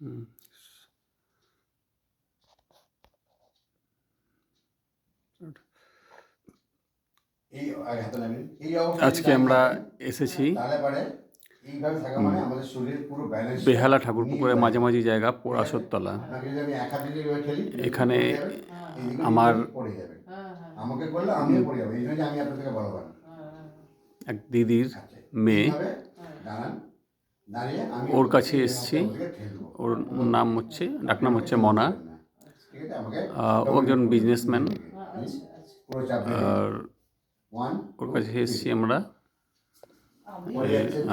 হুম। এই হাতে লাগেন এই অবস্থায় আজকে আমরা এসেছি তাহলে পরে এইভাবে থাকা মানে আমাদের শরীরের পুরো ব্যালেন্স বেহালা ঠাকুরপুকুরের মাঝামাঝি জায়গা পরাশরতলা। আপনাকে যদি আমি এক হাত দিকে ঠেলি এখানে এইদিকে আমার পড়ে যাবে, আমাকে করলে আমিও পড়ে যাবো, এই জন্য আমি আপনার থেকে বড় বান। এক দিদির মেয়ে, দাঁড়ান, দাঁড়িয়ে আমি ওর কাছে এসেছি। ওর নাম হচ্ছে, ডাকনাম হচ্ছে মনা। ঠিক আছে, আমাকে ও একজন বিজনেসম্যান। পুরো চাপ আর ওর কাছে এসেছি আমরা।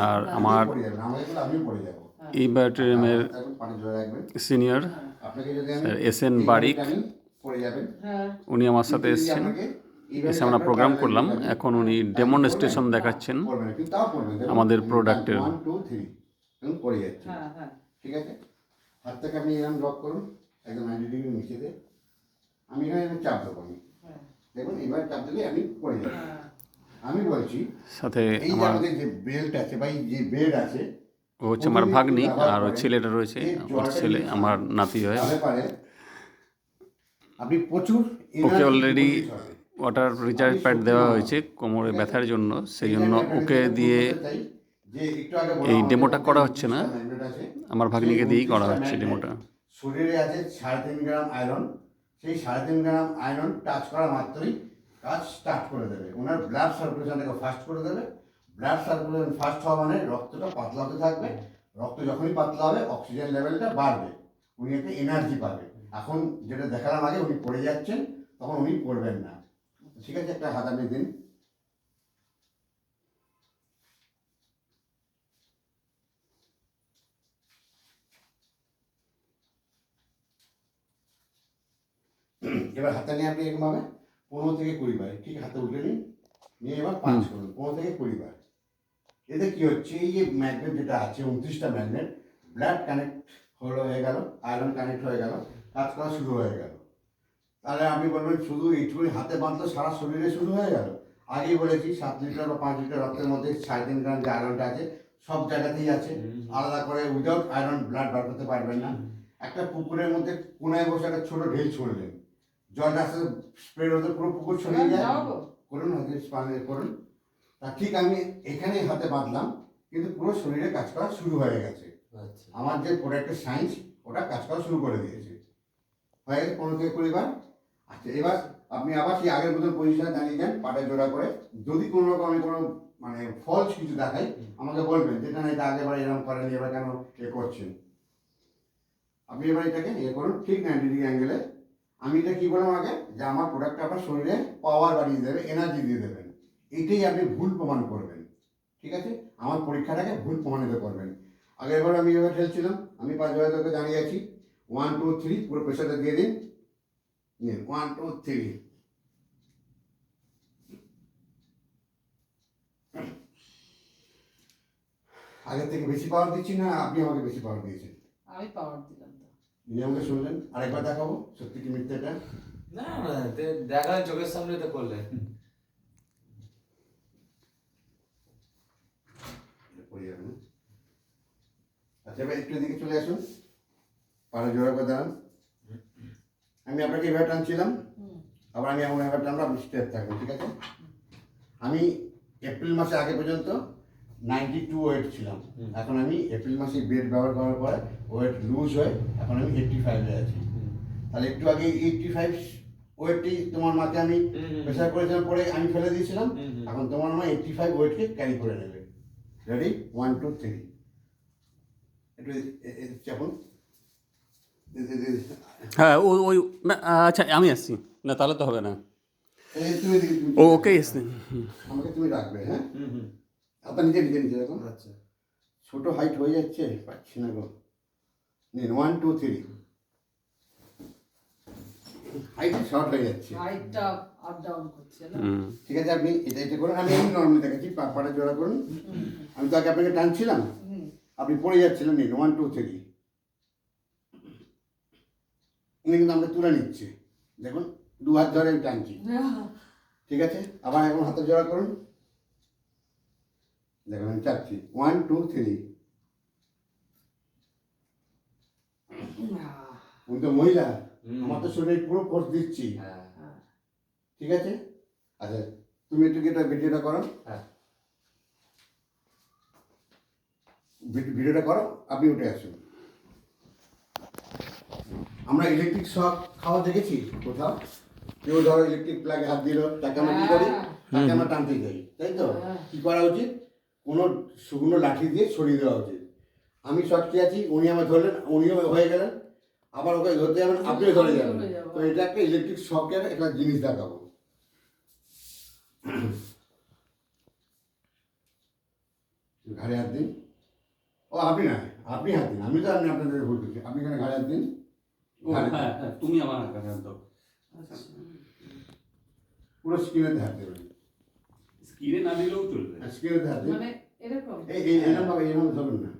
আর আমার এই বায়োটেরিয়ামের সিনিয়র স্যার SN বারিক, উনি আমার সাথে এসেছেন। এসে আমরা প্রোগ্রাম করলাম। এখন উনি ডেমনস্ট্রেশন দেখাচ্ছেন আমাদের প্রোডাক্টের। ঠিক আছে, হাতটাকে আপনি এরকম লক করুন, একদম 90 ডিগ্রি নিচে দিয়ে আমি এখানে চাপ দেবো। আমি দেখুন এবার চাপ দিলে আমি পড়ে যাব। আমি বলছি সাথে এই যে আমাদের যে বেল্ট আছে বা যে বেড আছে, ও হচ্ছে আমার ভাগ্নি, আর ওই ছেলেটা রয়েছে ওর ছেলে, আমার নাতি হয়। আপনি প্রচুর okay already water recharge pad দেওয়া হয়েছে কোমরে ব্যথার জন্য, সেই জন্য ওকে দিয়ে এই ডেমোটা করা হচ্ছে না, আমার ভাগ্নিকে দিয়েই করা হচ্ছে ডেমোটা। শরীরে আছে 3.5 গ্রাম আয়রন, সেই 3.5 গ্রাম আয়রন টাচ করা মাত্রই কাজ স্টার্ট করে দেবে। ওনার ব্লাড সার্কুলেশনটাকে ফাস্ট করে দেবে। ব্লাড সার্কুলেশন ফাস্ট হওয়া মানে রক্তটা পাতলা হতে থাকবে। রক্ত যখনই পাতলা হবে অক্সিজেন লেভেলটা বাড়বে, উনি একটা এনার্জি পাবে। এখন যেটা দেখালাম আগে, উনি পড়ে যাচ্ছেন, তখন উনি পড়বেন না। ঠিক আছে, একটা হাত আপনি দিন। এবার হাতে নিয়ে আপনি এরকম ভাবে 15 থেকে 20 বার, ঠিক হাতে উঠে নিন, নিয়ে এবার 5 করুন, 15 থেকে 20 বার। এতে কি হচ্ছে, এই যে ম্যাগনেট যেটা আছে 29টা ম্যাগনেট, ব্লাড কানেক্ট হয়ে গেল, আয়রন কানেক্ট হয়ে গেল, কাজ করা শুরু হয়ে গেল। তাহলে আপনি বলবেন শুধু এইটুকুনি হাতে বাঁধলে সারা শরীরে শুরু হয়ে গেল? আগেই বলেছি 7 লিটার বা 5 লিটার রক্তের মধ্যে 3.5 গ্রাম যে আয়রনটা আছে সব জায়গাতেই আছে, আলাদা করে উইদাউট আয়রন ব্লাড বার করতে পারবেন না। একটা পুকুরের মধ্যে কোনায় বসে একটা ছোট ঢেল ছড়লেন, জলটা আসলে স্প্রেড হতে পুরো পুকুর ছড়িয়ে যায়। করুন, হাতে করুন। তা ঠিক আমি এখানেই হাতে বাঁধলাম, কিন্তু পুরো শরীরে কাজ করা শুরু হয়ে গেছে। আমার যে প্রোডাক্টের সায়েন্স ওটা কাজ করা শুরু করে দিয়েছে। হয়ে গেছে 15 থেকে 20 বার। আচ্ছা, এবার আপনি আবার সেই আগের মতন পজিশনে দাঁড়িয়ে যান, পাটা জোড়া করে। যদি কোনো রকম আমি কোনো মানে ফলস কিছু দেখাই আমাকে বলবেন, যেটা না এটা আগেবার এরকম করেনি, এবার কেন করছেন। আপনি এবার এটাকে করুন ঠিক 90 ডিগ্রি অ্যাঙ্গেলে। আমি এটা কী বললাম আগে, যে আমার প্রোডাক্টটা আপনার শরীরে পাওয়ার বাড়িয়ে দেবে, এনার্জি দিয়ে দেবেন। এটাই আপনি ভুল প্রমাণ করবেন। ঠিক আছে, আমার পরীক্ষাটাকে ভুল প্রমাণিত করবেন। আগেরবার আমি এবার ঠেলছিলাম, আমি 5 বার তোকে দাঁড়িয়ে আছি। 1 2 3 পুরো প্রেশারটা দিয়ে দিন। 1 2 3। আগের থেকে বেশি পাওয়ার দিচ্ছি না আপনি আমাকে বেশি পাওয়ার দিয়েছেন? আমি পাওয়ার দিলাম তো। আপনি আমাকে শুনলেন, আরেকবার দেখাবো সত্যি কি মিথ্যাটা। না না, দেখালেন চোখের সামনে তো করলেন। আচ্ছা, এবার একটু এদিকে চলে আসুন, পাড়া জোড়া করে দাঁড়ান। আমি আপনাকে এবার টানছিলাম, আবার আমি এমন এবার টানবো, আপনি স্টেপ থাকবেন। ঠিক আছে, আমি এপ্রিল মাসে আগে পর্যন্ত 92 ওয়েট ছিলাম, এখন আমি এপ্রিল মাসে বেড ব্যবহার করার পরে ওয়েট লুজ হয়ে এখন আমি 85-এ আছি। তাহলে একটু আগে 85 ওয়েটটি তোমার মাকে আমি প্রেশার করেছিলাম, পরে আমি ফেলে দিয়েছিলাম। এখন তোমার মা 85 ওয়েটকে ক্যারি করে নেবে। রেডি, 1 2 3। একটু চাপুন। হ্যাঁ, ওই না, আচ্ছা আমি আসছি না, তাহলে তো হবে না। ওকে এসছি, আমাকে তুমি রাখবে, হ্যাঁ। আপনার নিজে নিজে নিজে দেখুন। আচ্ছা, ছোটো হাইট হয়ে যাচ্ছে, পাচ্ছি না গো। নিন 1 2 3। হাইট শর্ট হয়ে যাচ্ছে, হাইটটা আপ ডাউন করছে না। ঠিক আছে, আপনি এটা এটা করুন। আমি এমনি নর্মালি দেখাচ্ছি, পাটা জোড়া করুন। আমি তো আগে আপনাকে টানছিলাম, আপনি পড়ে যাচ্ছিলেন। নিন 1 2 3। উনি কিন্তু আমাকে তুলে নিচ্ছে, দেখুন 2 হাত ধরে আমি টানছি। ঠিক আছে, আবার এখন হাতে জোড়া করুন, দেখুন আমি চাচ্ছি 1 2 3। উনি তো মহিলা, হুম। আমার তো শরীরে পুরো ফোর্স দিচ্ছি, হ্যাঁ ঠিক আছে? আচ্ছা তুমি একটু এটা ভিডিওটা করো, হ্যাঁ ভিডিওটা করো, আপনি উঠে আসুন। আমরা ইলেকট্রিক শক খাওয়া দেখেছি কোথাও? কেউ ধরো ইলেকট্রিক প্লাগে হাত দিল, তাকে আমরা কি করি? তাকে আমরা টানতে যাই, তাই তো? কি করা উচিত? কোনো শুকনো লাঠি দিয়ে সরিয়ে দেওয়া উচিত। আমি শর্টকে আছি, উনি আমার ধরলেন, উনিও হয়ে গেলেন, আবার ওকে ধরতে যাবেন, আপনিও ধরে যাবেন। তো এটা একটা ইলেকট্রিক শকের একটা জিনিস দেখাবো। ঘাড়ে হাত দিন। ও আপনি না, আপনি হাত দিন, আমি তো আপনি আপনাদের ভুল করছি। আপনি এখানে ঘাড়ে হাত দিন। ঘাড়ে দিন। তুমি আমার কাছে দাও। পুরো স্ক্রিনেতে হাত দেবেন। স্ক্রিনে না দিলেও চলবে। স্ক্রিনেতে হাত দিন। মানে এরকম এইরকম ধরুন না,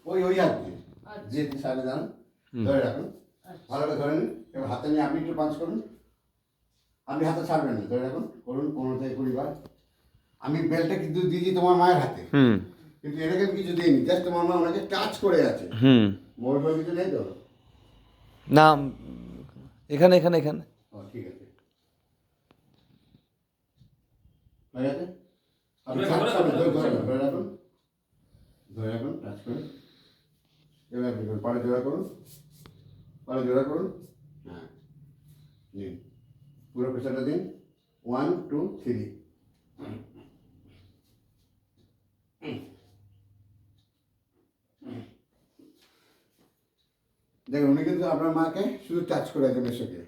ওই হাত দিয়ে আচ্ছা। যে সাইডে দাঁড়ান, ধরে রাখুন, ভালো করে ধরে নিন। এবার হাতে নিয়ে আপনি একটু পাঞ্চ করুন, আপনি হাতে ছাড়বেন না, ধরে রাখুন, করুন 15 থেকে 20 বার। আমি বেলটা কিন্তু দিয়েছি তোমার মায়ের হাতে, কিন্তু এটাকে কিছু দিইনি, জাস্ট তোমার মা ওনাকে টাচ করে আছে। মোবাইল কিছু নেই তো? না এখানে এখানে এখানে ও ঠিক আছে, হয়ে গেছে। আপনি ধরে রাখুন, ধরে রাখুন, টাচ করে। এবার আপনি পাড়ে জোড়া করুন, পাড়ে জোড়া করুন। হ্যাঁ দিন, পুরো প্রেশারটা দিন। 1 2 3। দেখুন উনি কিন্তু আপনার মাকে শুধু টাচ করে আছে মেশোকে,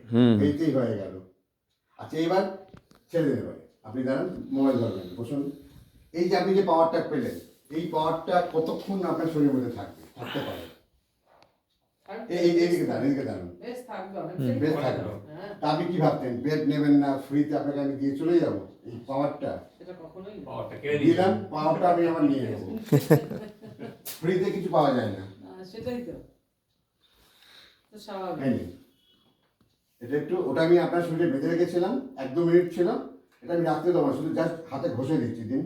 এইতেই হয়ে গেল। আচ্ছা এবার ছেড়ে দিতে পারে, আপনি দাঁড়ান, মোবাইল ধরবেন, বসুন। এই যে আপনি যে পাওয়ারটা পেলেন, এই পাওয়ারটা কতক্ষণ আপনার শরীরের মধ্যে থাকতে পারে? এইদিকে দাঁড়ান, এদিকে দাঁড়ান, বেশ থাকবে, বেশ থাকবে। তা আপনি কি ভাবতেন বেড নেবেন না, ফ্রিতে আপনাকে আমি দিয়ে চলে যাবো? এই পাওয়ারটা সেটা কখনোই না। পাওয়ারটা কেড়ে দিলাম, পাওয়ারটা আমি আমার নিয়ে নেবো। ফ্রিতে কিছু পাওয়া যায় না। সেটাই তো স্বাভাবিক। এই নিন। এটা একটু, ওটা আমি আপনার শরীরে বেঁধে রেখেছিলাম, 1-2 মিনিট ছিল, এটা আমি রাখতে দেবো, শুধু জাস্ট হাতে ঘষে দিচ্ছি। দিন।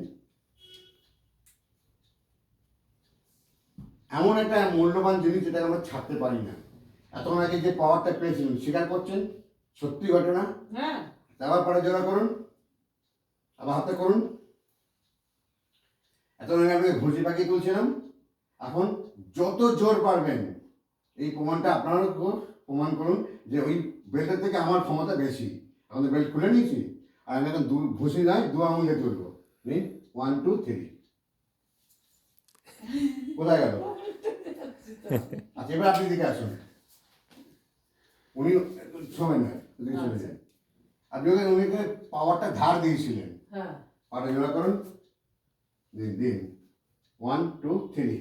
এমন একটা মূল্যবান জিনিস যেটা আমরা ছাড়তে পারি না। এতক্ষণ আগে যে পাওয়ারটা পেয়েছিলেন, স্বীকার করছেন, সত্যি ঘটনা। হ্যাঁ আবার পরে জোড়া করুন, আবার হাতে করুন। এতক্ষণ আগে আমি ঘুষি পাকিয়ে তুলছিলাম, এখন যত জোর পারবেন, এই প্রমাণটা আপনারও প্রমাণ করুন যে ওই বেল্টের থেকে আমার ক্ষমতা বেশি। এখন বেল্ট খুলে নিয়েছি, আর আমি এখন ঘুষি নয়, 2 আঙুলে তুলবো। নিন, 1 2 3। কোথায় গেল? আচ্ছা এবার আপনি দিকে আসুন, উনি সময় নয়, এদিকে চলে যান। আপনি উনিকে পাওয়ারটা ধার দিয়েছিলেন, হ্যাঁ পাটা জোড়া করুন। দিন দিন, 1 2 3।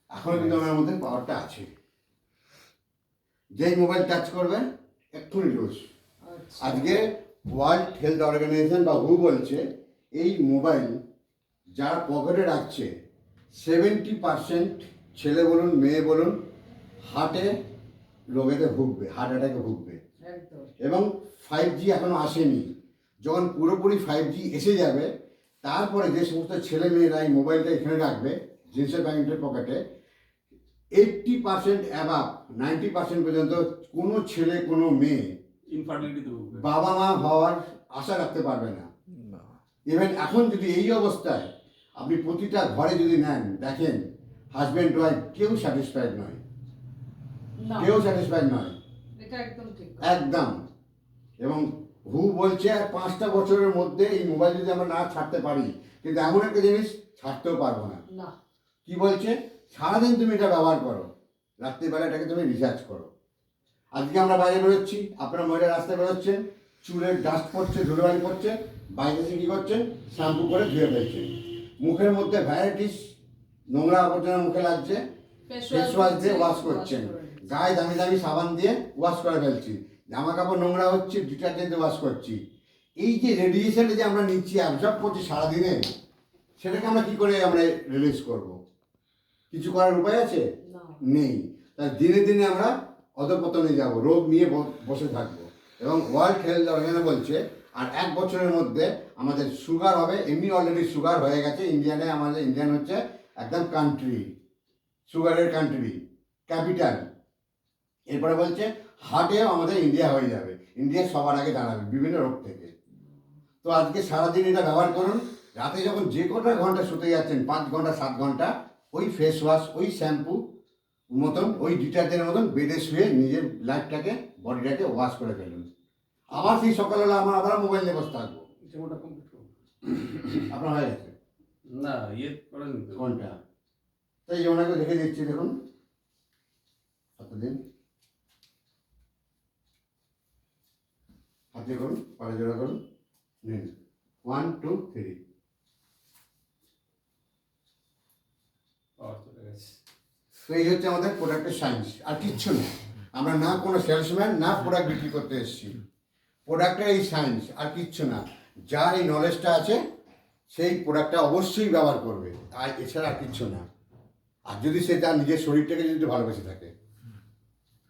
এখন কিন্তু আমার মধ্যে পাওয়ারটা আছে। যেই মোবাইল টাচ করবে এক্ষুনি ডোজ। আচ্ছা আজকে ওয়ার্ল্ড হেলথ অর্গানাইজেশন বা হু বলছে এই মোবাইল যারা পকেটে রাখছে 70% ছেলে বলুন মেয়ে বলুন হার্টে রোগেতে ভুগবে, হার্ট অ্যাটাকে ভুগবে। একদম এবং 5G এখনো আসেনি। যখন পুরোপুরি 5G এসে যাবে, তারপরে যে সমস্ত ছেলে মেয়েরা এই মোবাইলটা এখানে রাখবে জিন্সের প্যান্টের পকেটে, 80% অ্যাবাভ 90% পর্যন্ত কোনো ছেলে কোনো মেয়ে ইনফার্টিলিটি তো বাবা মা হওয়ার আশা রাখতে পারবে না। ইভেন এখন যদি এই অবস্থায় আপনি প্রতিটা ঘরে যদি নেন, দেখেন হাজব্যান্ড ওয়াইফ কেউ স্যাটিসফাইড নয়, না কেউ স্যাটিসফাইড নয়, এটা একদম ঠিক একদম। এবং হু বলছে 5টা বছরের মধ্যে এই মোবাইল যদি আমরা না ছাড়তে পারি, কিন্তু এমন একটা জিনিস ছাড়তেও পারবো না। না কি বলছে? সারাদিন তুমি এটা ব্যবহার করো, রাত্রিবেলা এটাকে তুমি রিচার্জ করো। আজকে আমরা বাইরে বেরোচ্ছি, আপনারা মহিলা রাস্তায় বেরোচ্ছেন, চুলের ডাস্ট পড়ছে, ধুলোবালি পড়ছে, বাইরে এসে কী করছেন? শ্যাম্পু করে ধুয়ে ফেলছেন। মুখের মধ্যে ভ্যারাইটিস নোংরা আবর্জনা মুখে লাগছে, ফেস ওয়াশ দিয়ে ওয়াশ করছেন, গায়ে দামি দামি সাবান দিয়ে ওয়াশ করে ফেলছি, জামা কাপড় নোংরা হচ্ছে ডিটারজেন্ট দিয়ে ওয়াশ করছি। এই যে রেডিয়েশনটা যে আমরা নিচ্ছি, অ্যাবজর্ব করছি সারাদিনে, সেটাকে আমরা কী করে আমরা রিলিজ করব? কিছু করার উপায় আছে? না নেই। তাই দিনে দিনে আমরা অধপতনে যাব, রোগ নিয়ে বসে থাকবো। এবং ওয়ার্ল্ড হেলথ অর্গানাইজেশন বলছে আর 1 বছরের মধ্যে আমাদের সুগার হবে, এমনি অলরেডি সুগার হয়ে গেছে ইন্ডিয়ানে। আমাদের ইন্ডিয়ান হচ্ছে একদম কান্ট্রি, সুগারের কান্ট্রি, ক্যাপিটাল। এরপরে বলছে হার্টেও আমাদের ইন্ডিয়া হয়ে যাবে, ইন্ডিয়া সবার আগে দাঁড়াবে বিভিন্ন রোগ থেকে। তো আজকে সারাদিন এটা ব্যবহার করুন। রাতে যখন যে কটা ঘন্টা শুতে যাচ্ছেন, 5 ঘন্টা 7 ঘন্টা, ওই ফেস ওয়াশ, ওই শ্যাম্পু মতন, ওই ডিটারজেন্টের মতন বেডে শুয়ে নিজের লাইফটাকে, বডিটাকে ওয়াশ করে ফেলুন। আবার সেই সকালবেলা আবার মোবাইল নিয়ে বসে থাকবো। ডেমোটা কমপ্লিট করুন। আপনার হয়ে গেছে না, ইয়ে করেন তো। কোনটা? তাই ওনাকে দেখে দিচ্ছি, দেখুন হাতে দিন, হাতে করুন, পাড়ে জোড়া করুন, নিন 1 2 3। পাওয়ার চলে গেছে। তো এই হচ্ছে আমাদের প্রোডাক্টের সায়েন্স, আর কিচ্ছু না। আমরা না কোনো সেলসম্যান, না প্রোডাক্ট বিক্রি করতে এসেছি। প্রোডাক্টের এই সায়েন্স, আর কিচ্ছু না। যার এই নলেজটা আছে সেই প্রোডাক্টটা অবশ্যই ব্যবহার করবে, আর এছাড়া আর কিচ্ছু না। আর যদি সে তার নিজের শরীরটাকে যদি ভালোবেসে থাকে।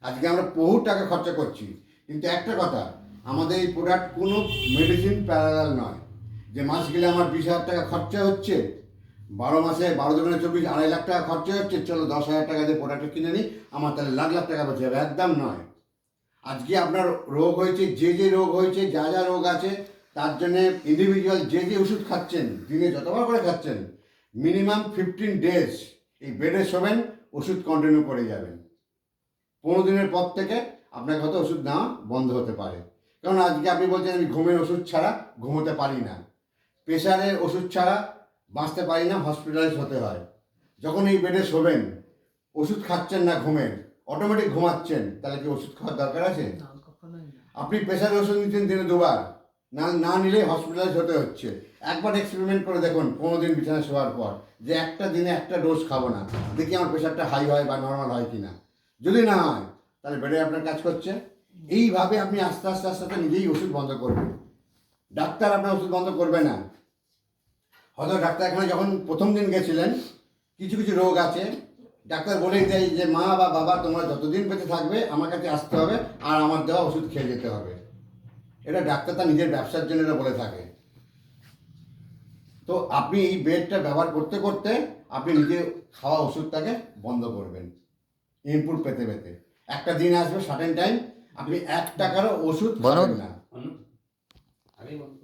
আজকে আমরা বহু টাকা খরচা করছি, কিন্তু একটা কথা, আমাদের এই প্রোডাক্ট কোনো মেডিসিন প্যারালাল নয় যে মাস গেলে আমার 20,000 টাকা খরচা হচ্ছে, 12 মাসে 12 দুগুণে 24, 2.5 লাখ টাকা খরচা হচ্ছে, চলো 10,000 টাকা দিয়ে প্রোডাক্টটা কিনে নিই, আমার তাহলে লাখ লাখ টাকা বেঁচে যাবে। একদম নয়। আজকে আপনার রোগ হয়েছে, যে রোগ হয়েছে, যা যা রোগ আছে, তার জন্য ইন্ডিভিজুয়াল যে ওষুধ খাচ্ছেন, দিনে যতবার করে খাচ্ছেন, মিনিমাম 15 ডেজ এই বেডে শোবেন, ওষুধ কন্টিনিউ করে যাবেন। 15 দিনের পর থেকে আপনাকে হয়তো ওষুধ নেওয়া বন্ধ হতে পারে। কারণ আজকে আপনি বলছেন আমি ঘুমের ওষুধ ছাড়া ঘুমোতে পারি না, প্রেশারের ওষুধ ছাড়া বাঁচতে পারি না, হসপিটালাইজ হতে হয়। যখন এই বেডে শোবেন, ওষুধ খাচ্ছেন না ঘুমের, অটোমেটিক ঘুমাচ্ছেন, তাহলে কি ওষুধ খাওয়ার দরকার আছে? না, কখনোই না। আপনি প্রেশারের ওষুধ নিচ্ছেন দিনে 2 বার, না নিলে হসপিটালাইজ হতে হচ্ছে। একবার এক্সপেরিমেন্ট করে দেখুন 15 দিন বিছানায় শোয়ার পর, যে একটা দিনে একটা ডোজ খাবো না, দেখি আমার প্রেশারটা হাই হয় বা নর্মাল হয় কি না। যদি না হয় তাহলে বেডে আপনার কাজ করছে। এইভাবে আপনি আস্তে আস্তে আস্তে আস্তে নিজেই ওষুধ বন্ধ করবেন। ডাক্তার আপনার ওষুধ বন্ধ করবে না। হয়তো ডাক্তারখানে যখন প্রথম দিন গেছিলেন, কিছু কিছু রোগ আছে, ডাক্তার বলেই দেয় যে মা বা বাবা তোমরা যতদিন বেঁচে থাকবে আমার কাছে আসতে হবে, আর আমার দেওয়া ওষুধ খেয়ে যেতে হবে। এটা ডাক্তার তার নিজের ব্যবসার জন্য এটা বলে থাকে। তো আপনি এই বেডটা ব্যবহার করতে করতে আপনি নিজে খাওয়া ওষুধটাকে বন্ধ করবেন, ইনপুট পেতে পেতে। একটা দিন আসবে সার্টেন টাইম, আপনি 1 টাকারও ওষুধ খাবেন না। আগেই বলতো।